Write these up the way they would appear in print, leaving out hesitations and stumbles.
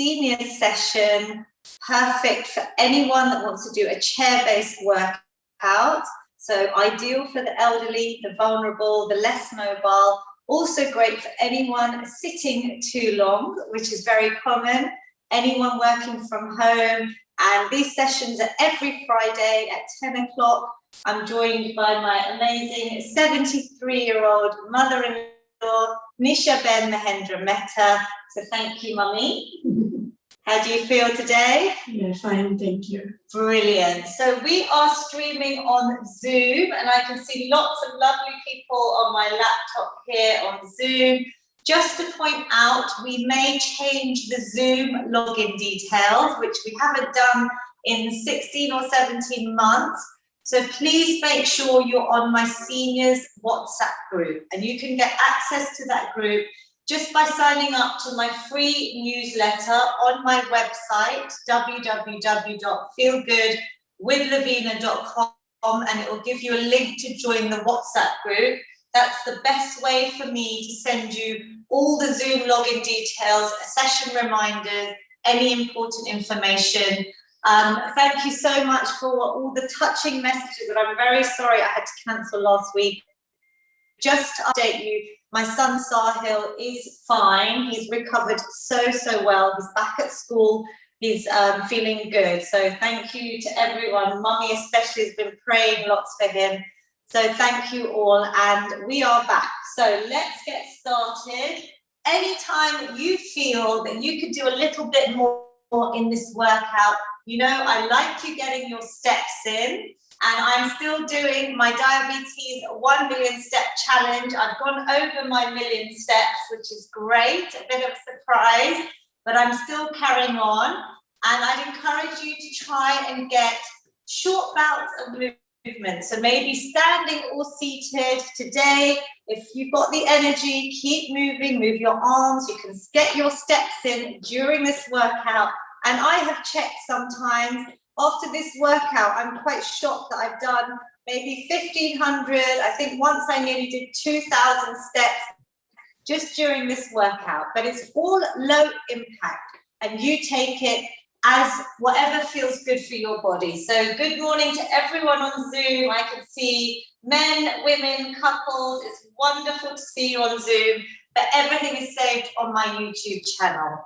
senior session, perfect for anyone that wants to do a chair-based workout. So ideal for the elderly, the vulnerable, the less mobile. Also great for anyone sitting too long, which is very common. Anyone working from home. And these sessions are every Friday at 10 o'clock. I'm joined by my amazing 73-year-old mother-in-law, Nisha Ben Mahendra Mehta. So thank you, Mummy. How do you feel today? Yeah, fine, thank you. Brilliant. So we are streaming on Zoom, and I can see lots of lovely people on my laptop here on Zoom. Just to point out, we may change the Zoom login details, which we haven't done in 16 or 17 months. So please make sure you're on my seniors WhatsApp group, and you can get access to that group just by signing up to my free newsletter on my website, www.feelgoodwithlavina.com, and it will give you a link to join the WhatsApp group. That's the best way for me to send you all the Zoom login details, session reminders, any important information. Thank you so much for all the touching messages, and I'm very sorry I had to cancel last week. Just to update you, my son Sahil is fine. He's recovered so well. He's back at school. He's feeling good. So thank you to everyone. Mummy especially has been praying lots for him. So thank you all, and we are back. So let's get started. Anytime you feel that you could do a little bit more in this workout, you know, I like you getting your steps in, and I'm still doing my diabetes 1 million step challenge. I've gone over my million steps, which is great, a bit of a surprise, but I'm still carrying on. And I'd encourage you to try and get short bouts of movement. So maybe standing or seated today. If you've got the energy, keep moving, move your arms. You can get your steps in during this workout. And I have checked sometimes after this workout, I'm quite shocked that I've done maybe 1,500. I think once I nearly did 2,000 steps just during this workout. But it's all low impact, and you take it as whatever feels good for your body. So good morning to everyone on Zoom. I can see men, women, couples. It's wonderful to see you on Zoom, but everything is saved on my YouTube channel.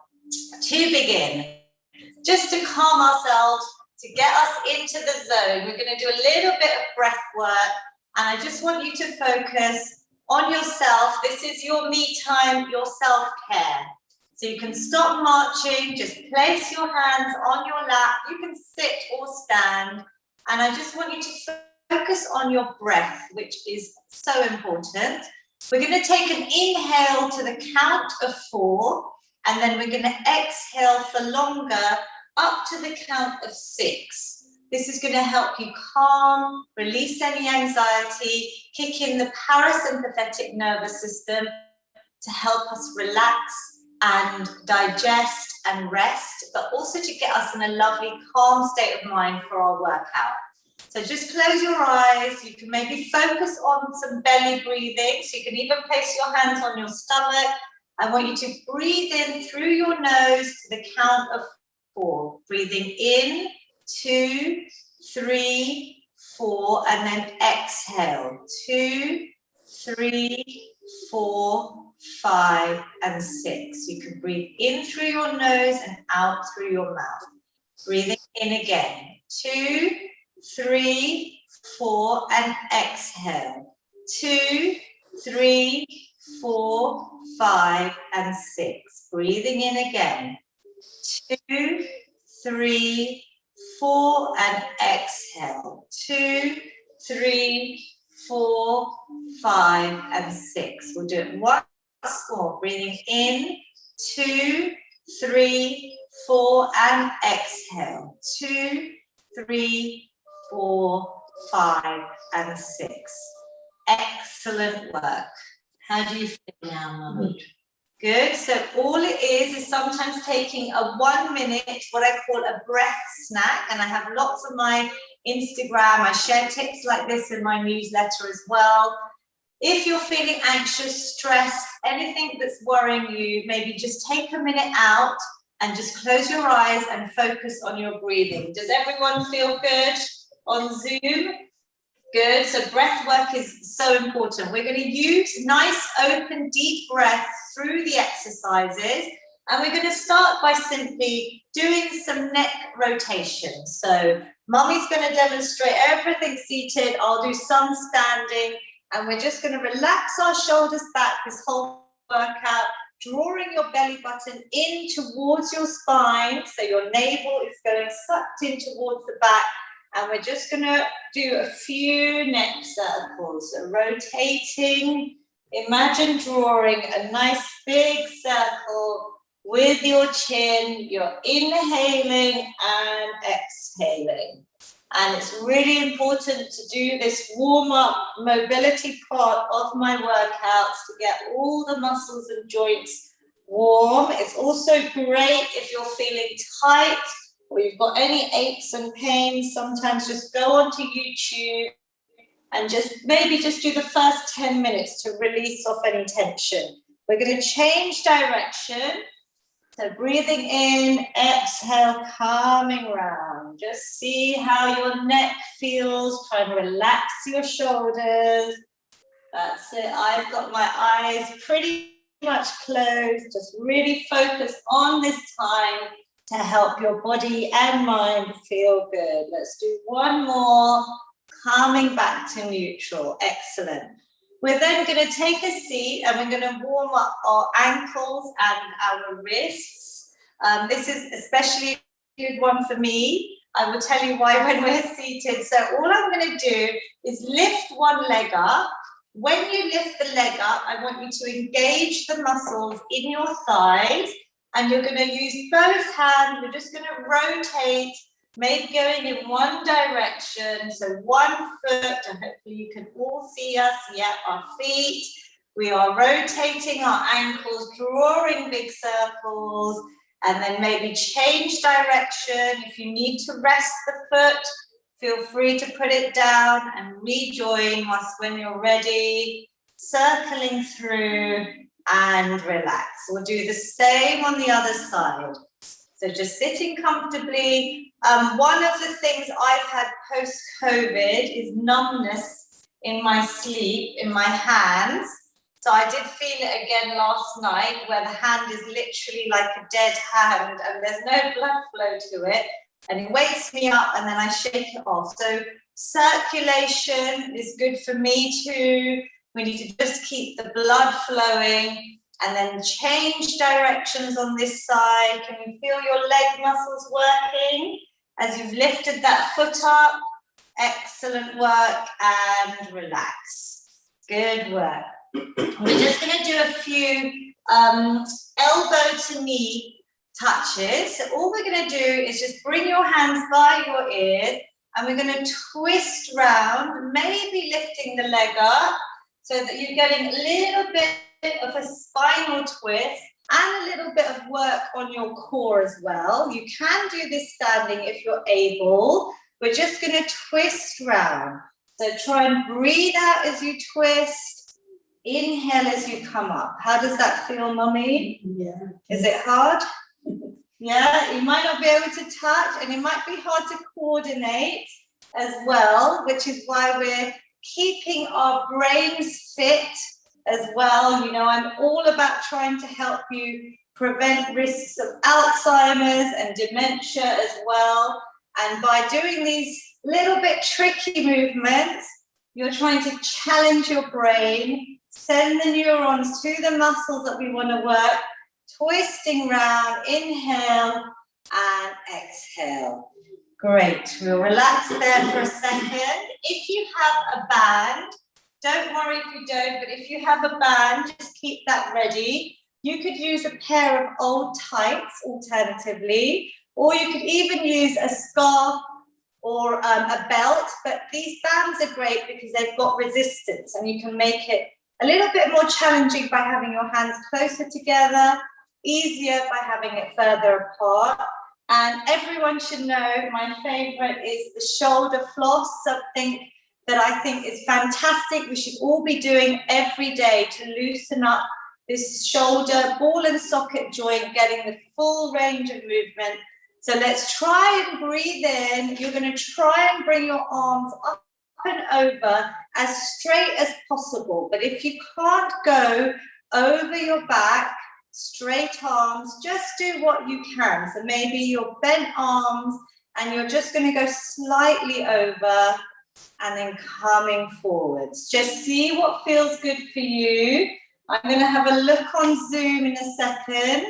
To begin, just to calm ourselves, to get us into the zone, we're going to do a little bit of breath work, and I just want you to focus on yourself. This is your me time, your self-care. So you can stop marching, just place your hands on your lap. You can sit or stand. And I just want you to focus on your breath, which is so important. We're going to take an inhale to the count of 4, and then we're going to exhale for longer up to the count of 6. This is going to help you calm, release any anxiety, kick in the parasympathetic nervous system to help us relax and digest and rest, but also to get us in a lovely calm state of mind for our workout. So just close your eyes. You can maybe focus on some belly breathing. So you can even place your hands on your stomach. I want you to breathe in through your nose to the count of 4. Breathing in, 2, 3, 4, and then exhale. 2, 3, 4, 5, and 6. You can breathe in through your nose and out through your mouth. Breathing in again. 2, 3, 4, and exhale. 2, 3, 4, 5, and 6. Breathing in again. 2, 3, 4, and exhale. 2, 3, 4, 5, and 6. We'll do it once more. Breathing in, 2, 3, 4, and exhale. 2, 3, 4, 5, and 6. Excellent work. How do you feel now, Mum? Good. So all it is sometimes taking a 1 minute, what I call a breath snack. And I have lots of my Instagram. I share tips like this in my newsletter as well. If you're feeling anxious, stressed, anything that's worrying you, maybe just take a minute out and just close your eyes and focus on your breathing. Does everyone feel good on Zoom? Good, so breath work is so important. We're going to use nice, open, deep breaths through the exercises, and we're going to start by simply doing some neck rotation. So Mummy's going to demonstrate everything seated, I'll do some standing, and we're just going to relax our shoulders back this whole workout, drawing your belly button in towards your spine, so your navel is going sucked in towards the back, and we're just going to do a few neck circles. So rotating, imagine drawing a nice big circle with your chin. You're inhaling and exhaling. And it's really important to do this warm-up mobility part of my workouts to get all the muscles and joints warm. It's also great if you're feeling tight or you've got any aches and pains. Sometimes just go onto YouTube and maybe just do the first 10 minutes to release off any tension. We're going to change direction. So breathing in, exhale, calming round. Just see how your neck feels. Try and relax your shoulders. That's it. I've got my eyes pretty much closed. Just really focus on this time to help your body and mind feel good. Let's do one more. Calming back to neutral. Excellent. We're then going to take a seat and we're going to warm up our ankles and our wrists. This is especially a good one for me. I will tell you why when we're seated. So all I'm going to do is lift one leg up. When you lift the leg up, I want you to engage the muscles in your thighs, and you're going to use both hands. You're just going to rotate, maybe going in one direction, so 1 foot, and hopefully you can all see us, our feet. We are rotating our ankles, drawing big circles, and then maybe change direction. If you need to rest the foot, feel free to put it down and rejoin us when you're ready, circling through and relax. We'll do the same on the other side. So just sitting comfortably. One of the things I've had post-COVID is numbness in my sleep, in my hands. So I did feel it again last night, where the hand is literally like a dead hand and there's no blood flow to it. And it wakes me up and then I shake it off. So circulation is good for me too. We need to just keep the blood flowing. And then change directions on this side. Can you feel your leg muscles working as you've lifted that foot up? Excellent work, and relax. Good work. We're just going to do a few elbow to knee touches. So all we're going to do is just bring your hands by your ears, and we're going to twist round, maybe lifting the leg up so that you're getting a little bit of a spinal twist and a little bit of work on your core as well. You can do this standing if you're able. We're just going to twist round. So try and breathe out as you twist. Inhale as you come up. How does that feel, Mummy? Yeah. Is it hard? Yeah, you might not be able to touch, and it might be hard to coordinate as well, which is why we're keeping our brains fit as well. You know, I'm all about trying to help you prevent risks of Alzheimer's and dementia as well. And by doing these little bit tricky movements, you're trying to challenge your brain, send the neurons to the muscles that we want to work, twisting round, inhale and exhale. Great, we'll relax there for a second. If you have a band, don't worry if you don't, but if you have a band, just keep that ready. You could use a pair of old tights alternatively, or you could even use a scarf or a belt, but these bands are great because they've got resistance and you can make it a little bit more challenging by having your hands closer together, easier by having it further apart. And everyone should know my favorite is the shoulder floss, something that I think is fantastic. We should all be doing every day to loosen up this shoulder, ball and socket joint, getting the full range of movement. So let's try and breathe in. You're going to try and bring your arms up and over as straight as possible. But if you can't go over your back, straight arms, just do what you can. So maybe your bent arms and you're just going to go slightly over and then coming forwards. Just see what feels good for you. I'm going to have a look on Zoom in a second.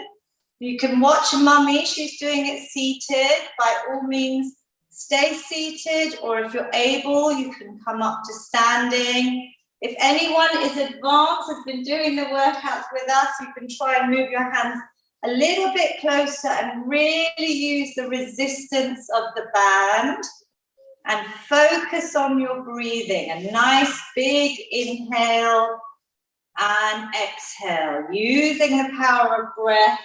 You can watch Mummy, she's doing it seated. By all means, stay seated, or if you're able, you can come up to standing. If anyone is advanced, has been doing the workouts with us, you can try and move your hands a little bit closer and really use the resistance of the band and focus on your breathing. A nice big inhale and exhale, using the power of breath.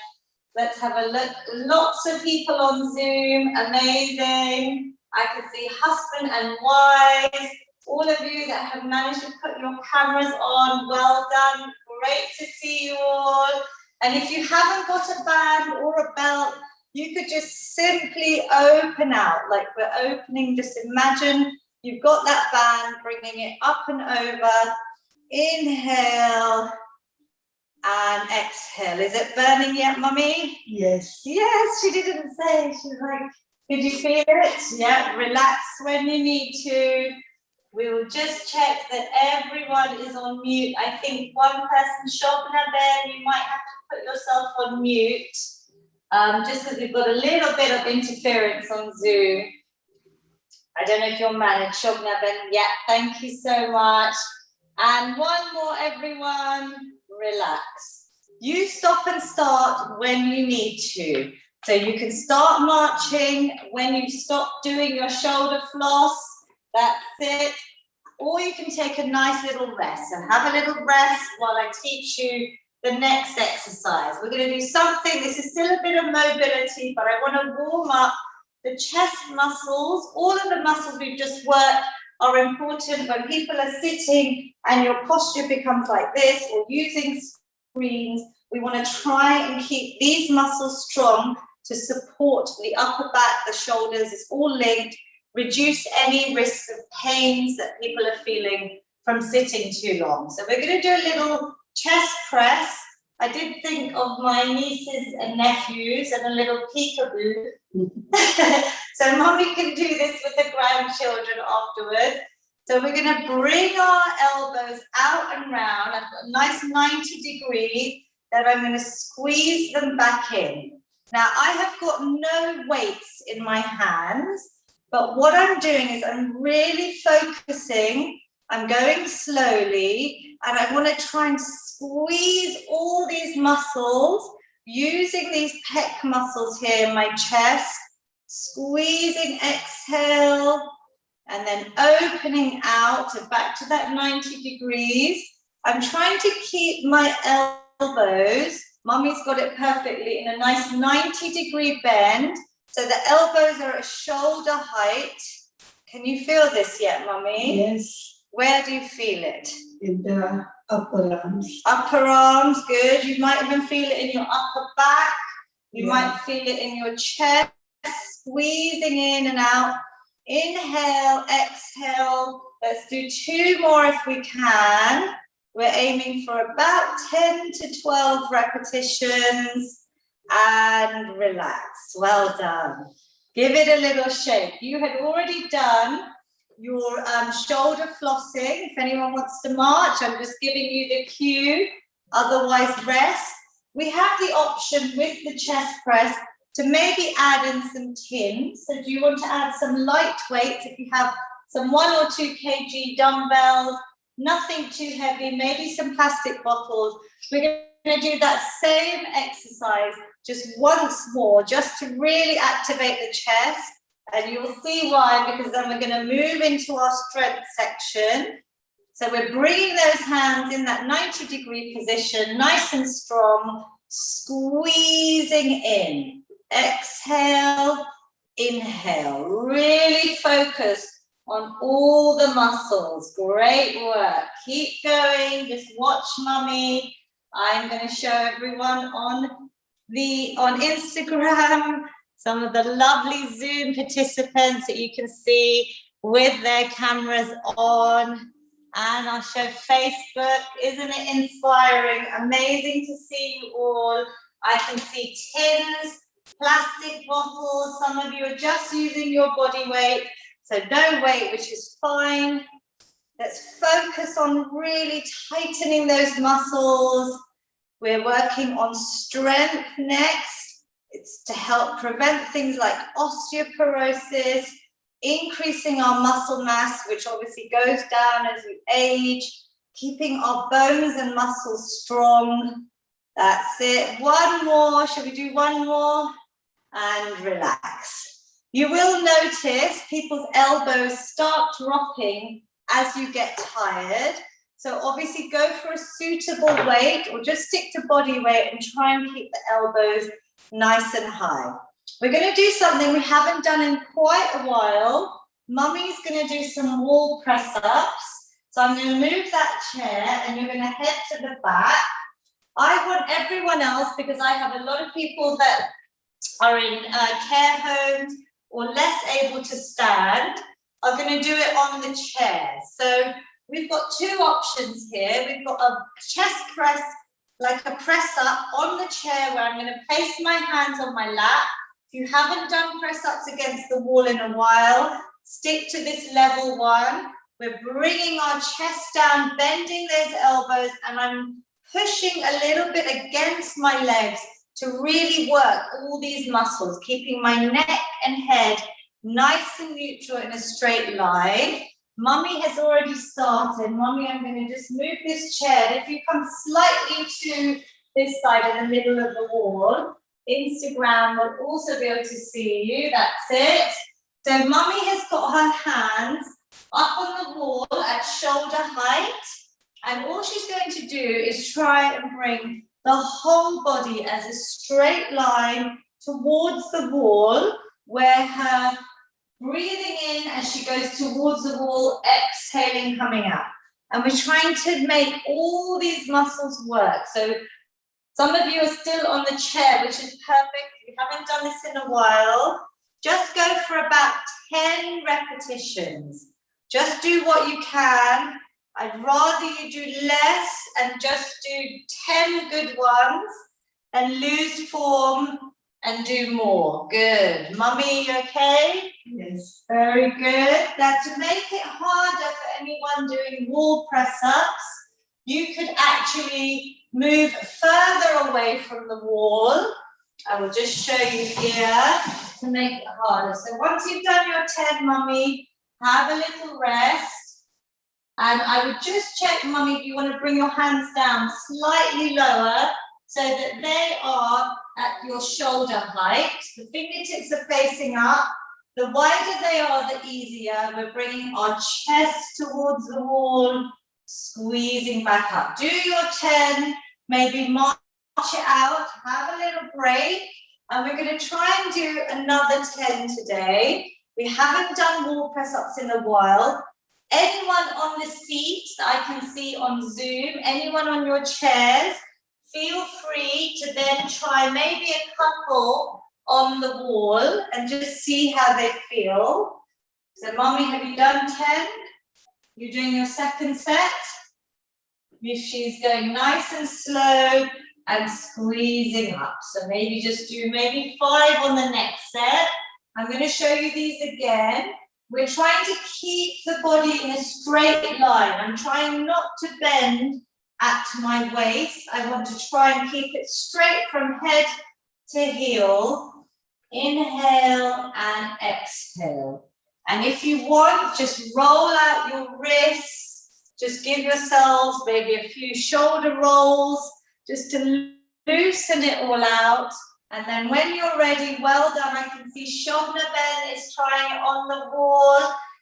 Let's have a look. Lots of people on Zoom, amazing. I can see husband and wives, all of you that have managed to put your cameras on, well done. Great to see you all. And if you haven't got a band or a belt, you could just simply open out, like we're opening. Just imagine you've got that band, bringing it up and over. Inhale and exhale. Is it burning yet, Mummy? Yes. Yes, she didn't say. She's like, did you feel it? Yeah, relax when you need to. We will just check that everyone is on mute. I think one person, Shobna Ben, you might have to put yourself on mute, just because we've got a little bit of interference on Zoom. I don't know if you're managed, Shobna Ben. Yeah, thank you so much. And one more, everyone, relax. You stop and start when you need to. So you can start marching when you stop doing your shoulder floss. That's it. Or you can take a nice little rest. So have a little rest while I teach you the next exercise. We're going to do something, this is still a bit of mobility, but I want to warm up the chest muscles. All of the muscles we've just worked are important when people are sitting and your posture becomes like this, or using screens. We want to try and keep these muscles strong to support the upper back, the shoulders. It's all linked. Reduce any risks of pains that people are feeling from sitting too long. So we're going to do a little chest press. I did think of my nieces and nephews and a little peekaboo. So Mummy can do this with the grandchildren afterwards. So we're going to bring our elbows out and round. I've got a nice 90 degrees that I'm going to squeeze them back in. Now I have got no weights in my hands, but what I'm doing is I'm really focusing. I'm going slowly, and I want to try and squeeze all these muscles, using these pec muscles here in my chest, squeezing, exhale, and then opening out, so back to that 90 degrees. I'm trying to keep my elbows, Mummy's got it perfectly, in a nice 90-degree bend, so the elbows are at shoulder height. Can you feel this yet, Mummy? Yes. Where do you feel it? In the upper arms. Upper arms, good. You might even feel it in your upper back. You Yeah. might feel it in your chest, squeezing in and out. Inhale, exhale. Let's do 2 more if we can. We're aiming for about 10 to 12 repetitions. And relax. Well done. Give it a little shake. You had already done your shoulder flossing. If anyone wants to march, I'm just giving you the cue. Otherwise, rest. We have the option with the chest press to maybe add in some tins. So do you want to add some light weights? If you have some 1 or 2 kg dumbbells, nothing too heavy, maybe some plastic bottles. We're going to do that same exercise just once more, just to really activate the chest. And you'll see why, because then we're going to move into our strength section. So we're bringing those hands in that 90-degree position, nice and strong, squeezing in. Exhale, inhale. Really focus on all the muscles. Great work. Keep going. Just watch Mummy. I'm going to show everyone on Instagram some of the lovely Zoom participants that you can see with their cameras on. And I'll show Facebook. Isn't it inspiring? Amazing to see you all. I can see tins, plastic bottles. Some of you are just using your body weight, so no weight, which is fine. Let's focus on really tightening those muscles. We're working on strength next. It's to help prevent things like osteoporosis, increasing our muscle mass, which obviously goes down as we age, keeping our bones and muscles strong. That's it. One more. Shall we do one more? And relax. You will notice people's elbows start dropping as you get tired. So obviously go for a suitable weight or just stick to body weight and try and keep the elbows nice and high. We're going to do something we haven't done in quite a while. Mummy's going to do some wall press ups. So I'm going to move that chair and you're going to head to the back. I want everyone else, because I have a lot of people that are in care homes or less able to stand, are going to do it on the chair. So we've got two options here. We've got a chest press, like a press up on the chair where I'm going to place my hands on my lap. If you haven't done press ups against the wall in a while, stick to this level one. We're bringing our chest down, bending those elbows, and I'm pushing a little bit against my legs to really work all these muscles, keeping my neck and head nice and neutral in a straight line. Mummy has already started. Mummy, I'm going to just move this chair. If you come slightly to this side in the middle of the wall, Instagram will also be able to see you. That's it. So Mummy has got her hands up on the wall at shoulder height. And all she's going to do is try and bring the whole body as a straight line towards the wall, where her breathing in as she goes towards the wall, exhaling, coming out. And we're trying to make all these muscles work. So some of you are still on the chair, which is perfect. If you haven't done this in a while, just go for about 10 repetitions. Just do what you can. I'd rather you do less and just do 10 good ones than lose form and do more. Good. Mummy, you okay? Yes. Very good. Now, to make it harder for anyone doing wall press-ups, you could actually move further away from the wall. I will just show you here to make it harder. So once you've done your 10, Mummy, have a little rest. And I would just check, Mummy, if you want to bring your hands down slightly lower so that they are at your shoulder height. The fingertips are facing up. The wider they are, the easier. We're bringing our chest towards the wall, squeezing back up. Do your 10, maybe march it out, have a little break, and we're going to try and do another 10 today. We haven't done wall press-ups in a while. Anyone on the seat that I can see on Zoom, anyone on your chairs, feel free to then try maybe a couple on the wall and just see how they feel. So, Mummy, have you done 10? You're doing your second set? She's going nice and slow and squeezing up. So maybe just do maybe 5 on the next set. I'm going to show you these again. We're trying to keep the body in a straight line. I'm trying not to bend at my waist. I want to try and keep it straight from head to heel. Inhale and exhale. And if you want, just roll out your wrists. Just give yourselves maybe a few shoulder rolls just to loosen it all out. And then when you're ready, well done. I can see Shobna Ben is trying it on the wall.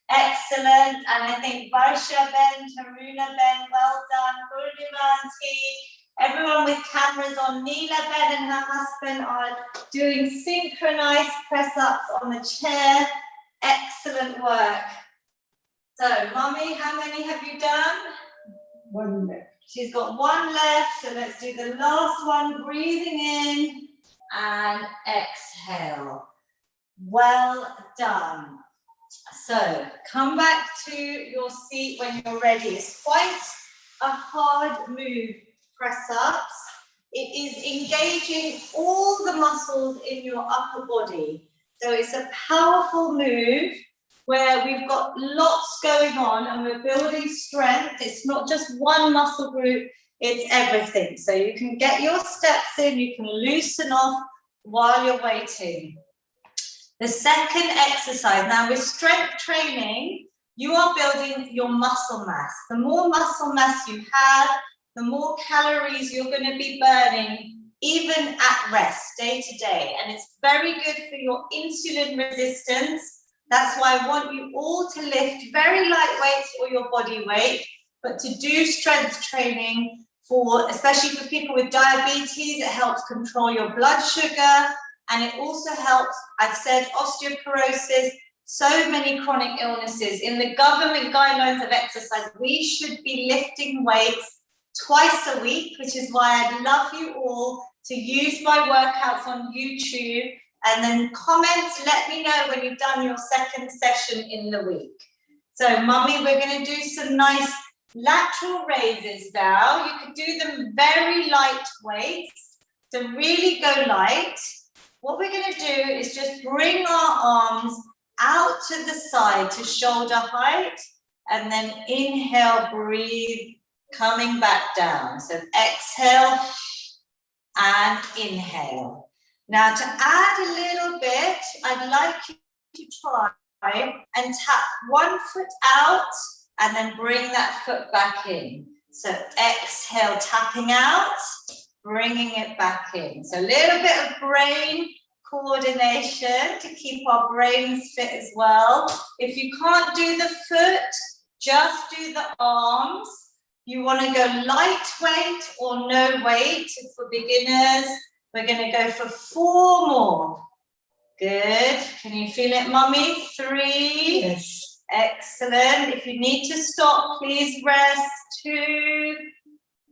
Excellent. And I think Varsha Ben, Taruna Ben, well done. Purnima Auntie, everyone with cameras on. Neela Ben and her husband are doing synchronized press-ups on the chair. Excellent work. So, Mummy, how many have you done? 1 left. She's got one left, so let's do the last one. Breathing in and exhale. Well done. So come back to your seat when you're ready. It's quite a hard move, press-ups. It is engaging all the muscles in your upper body. So it's a powerful move where we've got lots going on and we're building strength. It's not just one muscle group, it's everything. So you can get your steps in, you can loosen off while you're waiting. The second exercise, now with strength training, you are building your muscle mass. The more muscle mass you have, the more calories you're going to be burning, even at rest, day to day. And it's very good for your insulin resistance. That's why I want you all to lift very light weights or your body weight, but to do strength training for, especially for people with diabetes, it helps control your blood sugar, and it also helps, I've said, osteoporosis, so many chronic illnesses. In the government guidelines of exercise, we should be lifting weights twice a week, which is why I'd love you all to use my workouts on YouTube, and then comment, let me know when you've done your second session in the week. So Mummy, we're going to do some nice lateral raises now. You could do them very light weights, so really go light. What we're going to do is just bring our arms out to the side to shoulder height, and then inhale, breathe, coming back down. So exhale and inhale. Now to add a little bit, I'd like you to try and tap one foot out and then bring that foot back in. So exhale, tapping out, bringing it back in. So a little bit of brain coordination to keep our brains fit as well. If you can't do the foot, just do the arms. You want to go lightweight or no weight for beginners. We're going to go for 4 more. Good. Can you feel it, Mummy? 3. Yes. Excellent. If you need to stop, please rest. 2.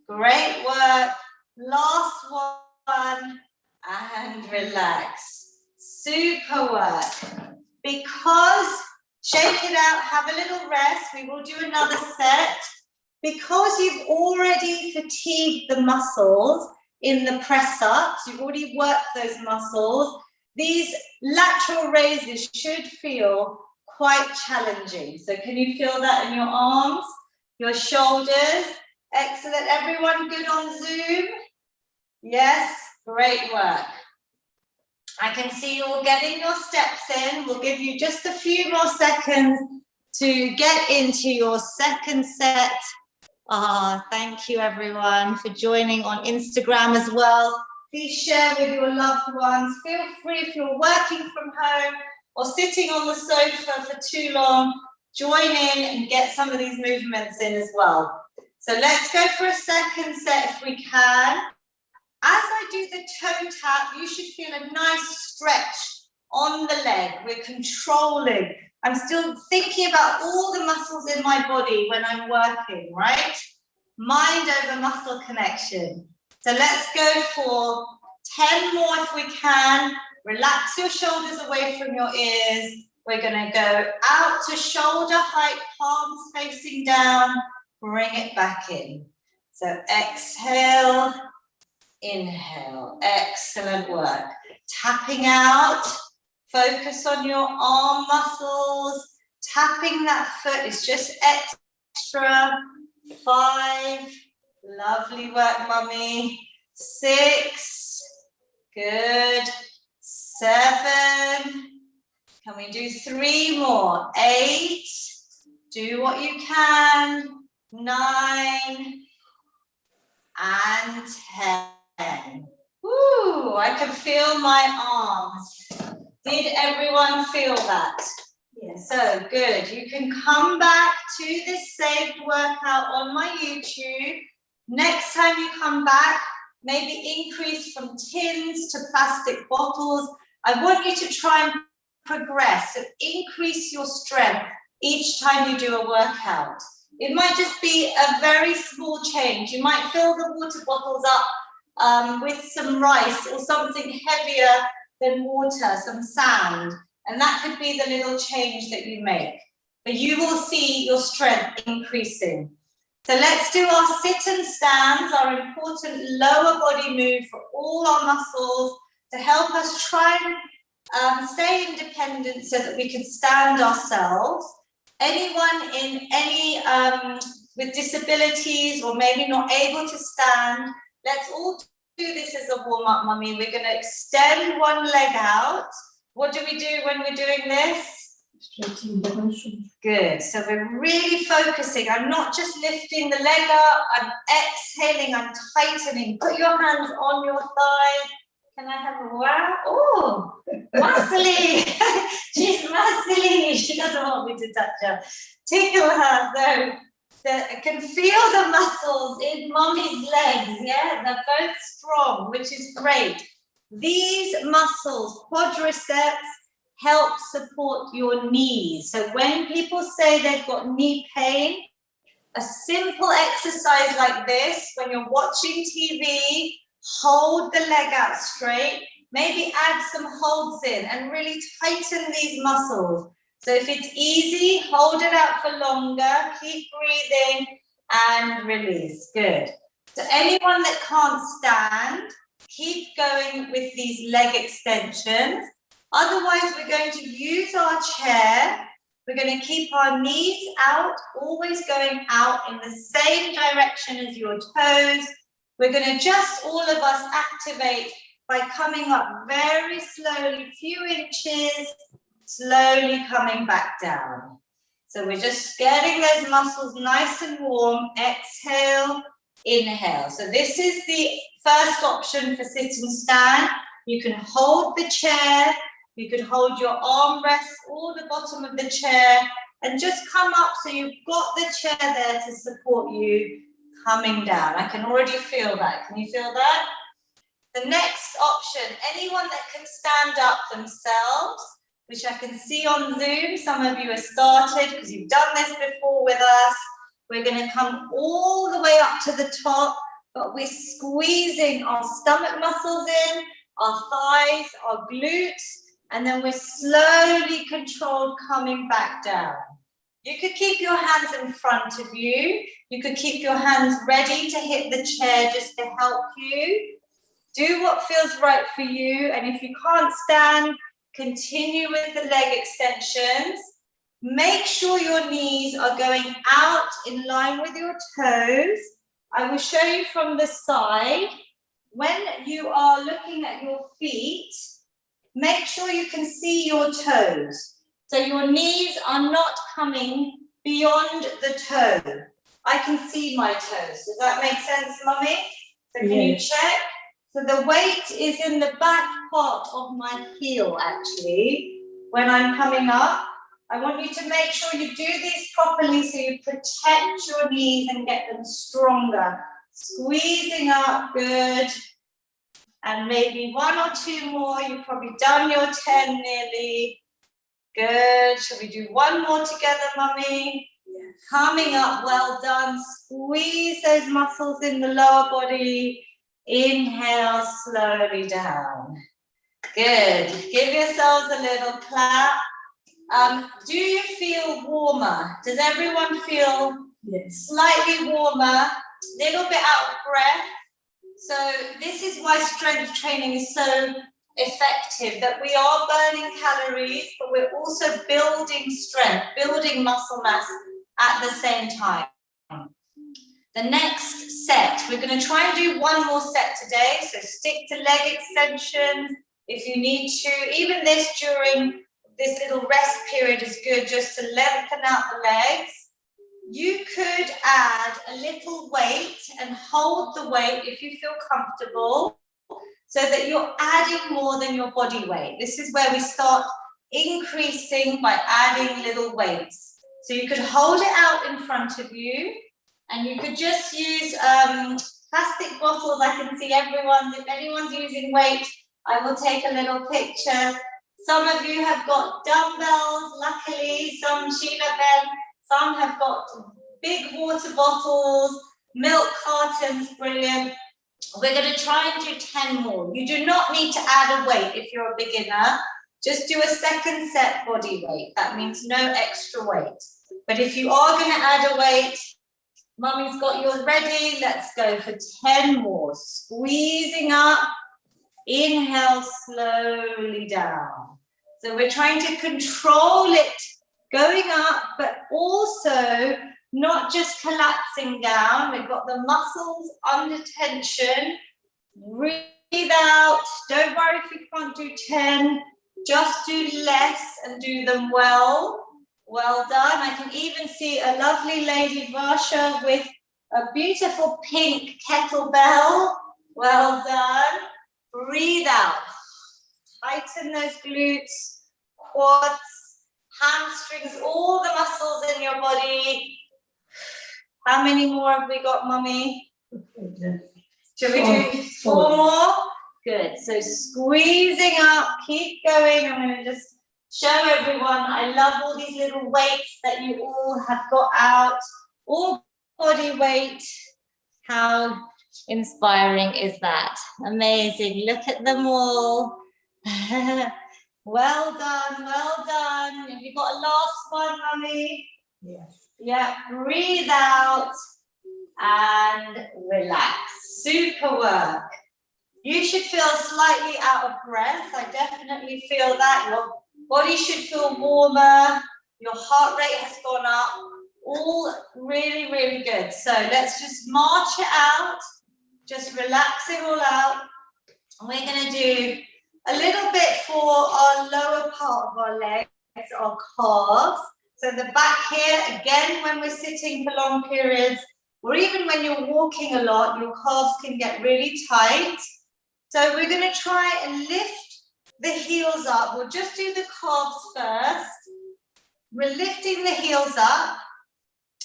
Great work. Last one. And relax. Super work. Because, shake it out, have a little rest. We will do another set. Because you've already fatigued the muscles in the press-ups, you've already worked those muscles, these lateral raises should feel quite challenging. So can you feel that in your arms, your shoulders? Excellent. Everyone good on Zoom? Yes, great work. I can see you all getting your steps in. We'll give you just a few more seconds to get into your second set. Thank you everyone for joining on Instagram as well. Please share with your loved ones. Feel free if you're working from home or sitting on the sofa for too long, join in and get some of these movements in as well. So let's go for a second set if we can. As I do the toe tap, you should feel a nice stretch on the leg. We're controlling. I'm still thinking about all the muscles in my body when I'm working, right? Mind over muscle connection. So let's go for 10 more if we can. Relax your shoulders away from your ears. We're going to go out to shoulder height, palms facing down. Bring it back in. So exhale, inhale. Excellent work. Tapping out. Focus on your arm muscles. Tapping that foot is just extra. 5. Lovely work, Mummy. 6. Good. 7. Can we do 3 more? 8. Do what you can. 9. And 10. Woo, I can feel my arms. Did everyone feel that? Yes. So good. You can come back to this saved workout on my YouTube. Next time you come back, maybe increase from tins to plastic bottles. I want you to try and progress. So increase your strength each time you do a workout. It might just be a very small change. You might fill the water bottles up with some rice or something heavier than water, some sand. And that could be the little change that you make. But you will see your strength increasing. So let's do our sit and stands, our important lower body move for all our muscles to help us try and stay independent so that we can stand ourselves. Anyone in any with disabilities or maybe not able to stand, let's all do this as a warm-up, Mummy. We're going to extend one leg out. What do we do when we're doing this? Stretching the muscles. Good. So we're really focusing. I'm not just lifting the leg up. I'm exhaling. I'm tightening. Put your hands on your thighs. Can I have a wow? Oh, muscly. She's muscly. She doesn't want me to touch her. Tickle her. So I can feel the muscles in Mummy's legs. Yeah, they're both strong, which is great. These muscles, quadriceps, help support your knees. So when people say they've got knee pain, a simple exercise like this, when you're watching TV, hold the leg out straight, maybe add some holds in and really tighten these muscles. So if it's easy, hold it out for longer, keep breathing and release. Good. So anyone that can't stand, keep going with these leg extensions. Otherwise, we're going to use our chair. We're going to keep our knees out, always going out in the same direction as your toes. We're going to just, all of us, activate by coming up very slowly, few inches, slowly coming back down. So we're just getting those muscles nice and warm. Exhale, inhale. So this is the first option for sit and stand. You can hold the chair. You could hold your armrest or the bottom of the chair and just come up so you've got the chair there to support you coming down. I can already feel that. Can you feel that? The next option, anyone that can stand up themselves, which I can see on Zoom, some of you have started because you've done this before with us. We're going to come all the way up to the top, but we're squeezing our stomach muscles in, our thighs, our glutes, and then we're slowly controlled coming back down. You could keep your hands in front of you. You could keep your hands ready to hit the chair just to help you. Do what feels right for you. And if you can't stand, continue with the leg extensions. Make sure your knees are going out in line with your toes. I will show you from the side. When you are looking at your feet, make sure you can see your toes. So your knees are not coming beyond the toe. I can see my toes. Does that make sense, Mummy? So can you check? So the weight is in the back part of my heel, actually. When I'm coming up, I want you to make sure you do these properly so you protect your knees and get them stronger. Squeezing up, good. And maybe one or two more. You've probably done your 10 nearly. Good. Shall we do one more together, Mummy? Yes. Coming up, well done. Squeeze those muscles in the lower body. Inhale slowly down. Good. Give yourselves a little clap. Do you feel warmer? Does everyone feel slightly warmer? Little bit out of breath. So this is why strength training is so effective, that we are burning calories, but we're also building strength, building muscle mass at the same time. The next set, we're going to try and do one more set today, so stick to leg extensions if you need to. Even this during this little rest period is good, just to lengthen out the legs. You could add a little weight and hold the weight if you feel comfortable, so that you're adding more than your body weight. This is where we start increasing by adding little weights. So you could hold it out in front of you, and you could just use plastic bottles. I can see everyone. If anyone's using weight, I will take a little picture. Some of you have got dumbbells, luckily, some Sheila Ben, some have got big water bottles, milk cartons, brilliant. We're going to try and do 10 more. You do not need to add a weight if you're a beginner. Just do a second set body weight. That means no extra weight. But if you are going to add a weight, Mummy's got yours ready. Let's go for 10 more. Squeezing up. Inhale slowly down. So we're trying to control it going up, but also not just collapsing down. We've got the muscles under tension. Breathe out. Don't worry if you can't do 10. Just do less and do them well. Well done. I can even see a lovely lady, Varsha, with a beautiful pink kettlebell. Well done. Breathe out. Tighten those glutes, quads, hamstrings, all the muscles in your body. How many more have we got, Mummy? Should we do 4 more? Good. So squeezing up, keep going. I'm going to just show everyone. I love all these little weights that you all have got out. All body weight. How inspiring is that? Amazing. Look at them all. Well done, well done. Have you got a last one, Mummy? Yes. Yeah, breathe out and relax. Super work. You should feel slightly out of breath. I definitely feel that. Your body should feel warmer. Your heart rate has gone up. All really, really good. So let's just march it out. Just relax it all out. And we're going to do a little bit for our lower part of our legs, our calves. So the back here, again, when we're sitting for long periods, or even when you're walking a lot, your calves can get really tight. So we're going to try and lift the heels up. We'll just do the calves first. We're lifting the heels up.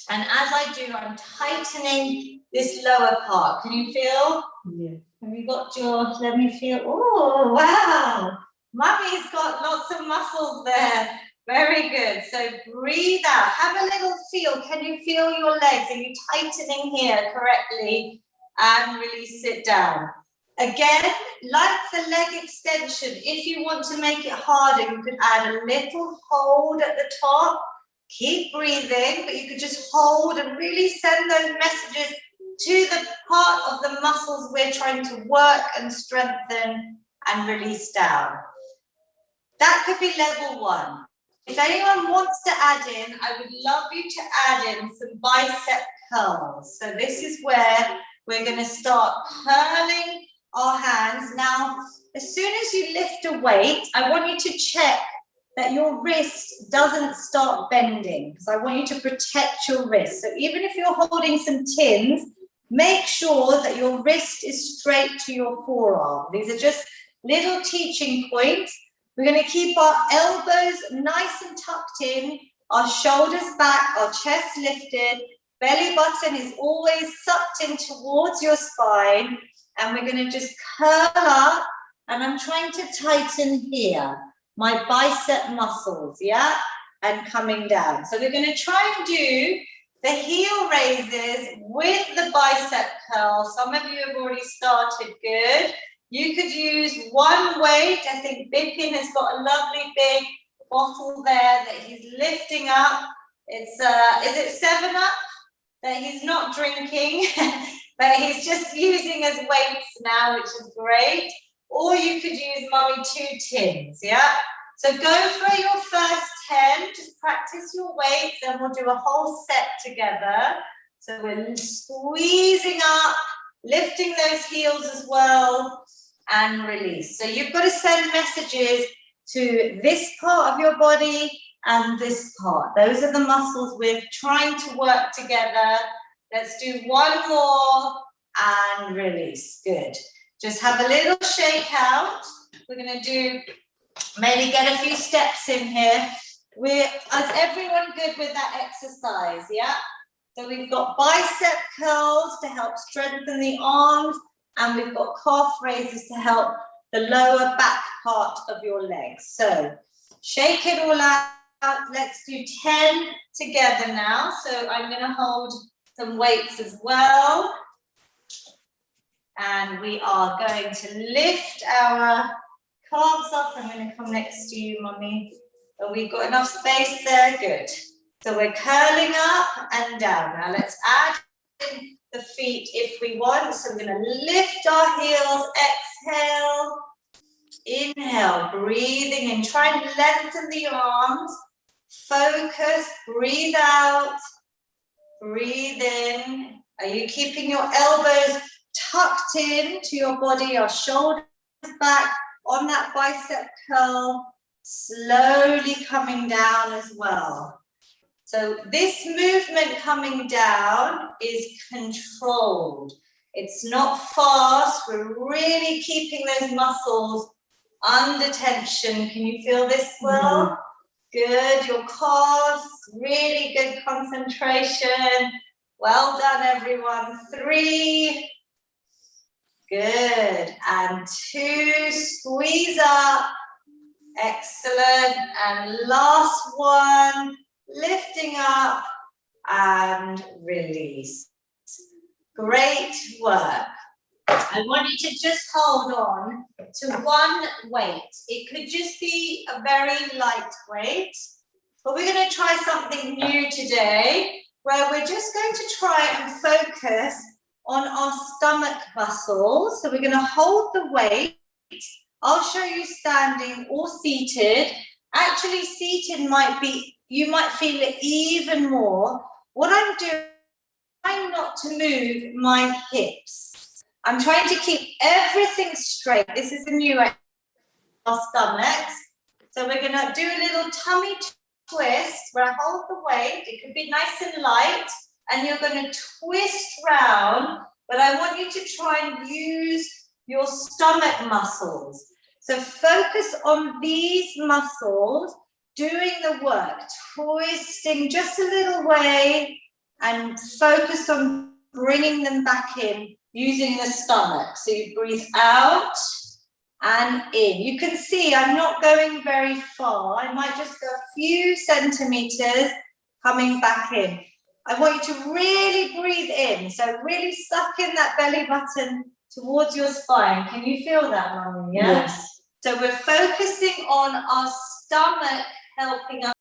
And as I do, I'm tightening this lower part. Can you feel? Yeah. Have you got your, let me feel, oh, wow. Mummy's got lots of muscles there. Very good. So breathe out. Have a little feel. Can you feel your legs? Are you tightening here correctly? And release it down. Again, like the leg extension, if you want to make it harder, you could add a little hold at the top. Keep breathing, but you could just hold and really send those messages to the part of the muscles we're trying to work and strengthen and release down. That could be level 1. If anyone wants to add in, I would love you to add in some bicep curls. So this is where we're going to start curling our hands. Now, as soon as you lift a weight, I want you to check that your wrist doesn't start bending, because I want you to protect your wrist. So even if you're holding some tins, make sure that your wrist is straight to your forearm. These are just little teaching points. We're going to keep our elbows nice and tucked in, our shoulders back, our chest lifted, belly button is always sucked in towards your spine, and we're going to just curl up, and I'm trying to tighten here, my bicep muscles, yeah, and coming down. So we're going to try and do the heel raises with the bicep curl. Some of you have already started, good. You could use one weight. I think Bipin has got a lovely big bottle there that he's lifting up. It's, is it 7-Up that he's not drinking, but he's just using as weights now, which is great. Or you could use Mummy 2 tins, yeah? So go for your first 10, just practice your weights, and we'll do a whole set together. So we're squeezing up, lifting those heels as well, and release. So you've got to send messages to this part of your body and this part. Those are the muscles we're trying to work together. Let's do one more and release. Good. Just have a little shake out. We're going to do, maybe get a few steps in here. Is everyone good with that exercise? Yeah? So we've got bicep curls to help strengthen the arms, and we've got calf raises to help the lower back part of your legs. So shake it all out. let's do 10 together now. So I'm going to hold some weights as well. And we are going to lift our calves up. I'm going to come next to you, Mummy. Oh, we've got enough space there. Good. So we're curling up and down. Now let's add in the feet if we want. So we're going to lift our heels. Exhale. Inhale. Breathing in. Try and lengthen the arms. Focus. Breathe out. Breathe in. Are you keeping your elbows tucked in to your body, your shoulders back on that bicep curl, slowly coming down as well. So this movement coming down is controlled. It's not fast. We're really keeping those muscles under tension. Can you feel this well? Good. Your calves, really good concentration. Well done, everyone. 3. Good. And 2. Squeeze up. Excellent. And last one. Lifting up and release. Great work. I want you to just hold on to one weight. It could just be a very light weight, but we're going to try something new today where we're just going to try and focus on our stomach muscles. So we're going to hold the weight. I'll show you standing or seated. Actually, seated you might feel it even more. What I'm doing, I'm trying not to move my hips. I'm trying to keep everything straight. This is a new our stomachs. So we're going to do a little tummy twist where I hold the weight. It could be nice and light. And you're going to twist round. But I want you to try and use your stomach muscles. So focus on these muscles doing the work, twisting just a little way and focus on bringing them back in using the stomach. So you breathe out and in. You can see I'm not going very far. I might just go a few centimeters coming back in. I want you to really breathe in. So really suck in that belly button towards your spine. Can you feel that, Mummy? Yeah? Yes. So we're focusing on our stomach helping us